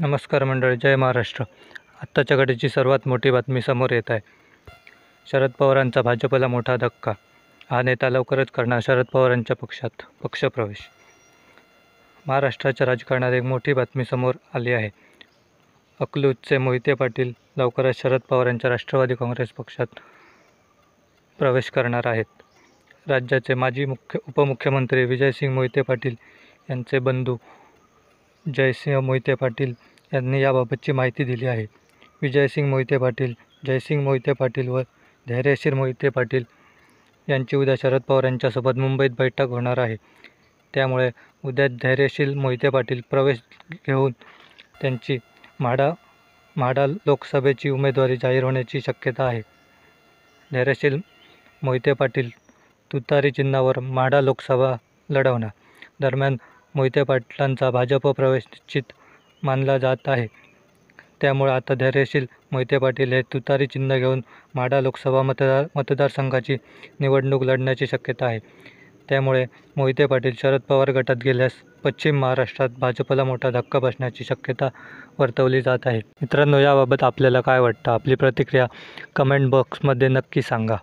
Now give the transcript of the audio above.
नमस्कार मंडळी, जय महाराष्ट्र. आत्ताच्या घडीची सर्वात मोठी बातमी समोर येत आहे. शरद पवारांचा भाजपला मोठा धक्का. हा नेता लवकरच करणार शरद पवारांच्या पक्षात पक्षप्रवेश. महाराष्ट्राच्या राजकारणात एक मोठी बातमी समोर आली आहे. अकलूजचे मोहिते पाटील लवकरच शरद पवारांच्या राष्ट्रवादी काँग्रेस पक्षात प्रवेश करणार आहेत. राज्याचे माजी उपमुख्यमंत्री विजयसिंह मोहिते पाटील यांचे बंधू जयसिंह मोहिते पाटील यांनी याबाबतची माहिती दिली आहे. विजयसिंह मोहिते पाटील, जयसिंह मोहिते पाटील व धैर्यशील मोहिते पाटील यांची उद्या शरद पवार यांच्यासोबत मुंबईत बैठक होणार आहे. त्यामुळे उद्या धैर्यशील मोहिते पाटील प्रवेश घेऊन त्यांची म्हाडा लोकसभेची उमेदवारी जाहीर होण्याची शक्यता आहे. धैर्यशील मोहिते पाटील तुतारी चिन्हावर म्हाडा लोकसभा लढवणार. दरम्यान मोहिते पाटलांचा भाजप प्रवेश निश्चित मानला जात आहे. त्यामुळे आता धैर्यशील मोहिते पाटील हे तुतारी चिन्ह घेऊन म्हाडा लोकसभा मतदारसंघाची निवडणूक लढण्याची शक्यता आहे. त्यामुळे मोहिते पाटील शरद पवार गटात गेल्यास पश्चिम महाराष्ट्रात भाजपला मोठा धक्का बसण्याची शक्यता वर्तवली जात आहे. मित्रांनो, याबाबत आपल्याला काय वाटतं? आपली प्रतिक्रिया कमेंट बॉक्समध्ये नक्की सांगा.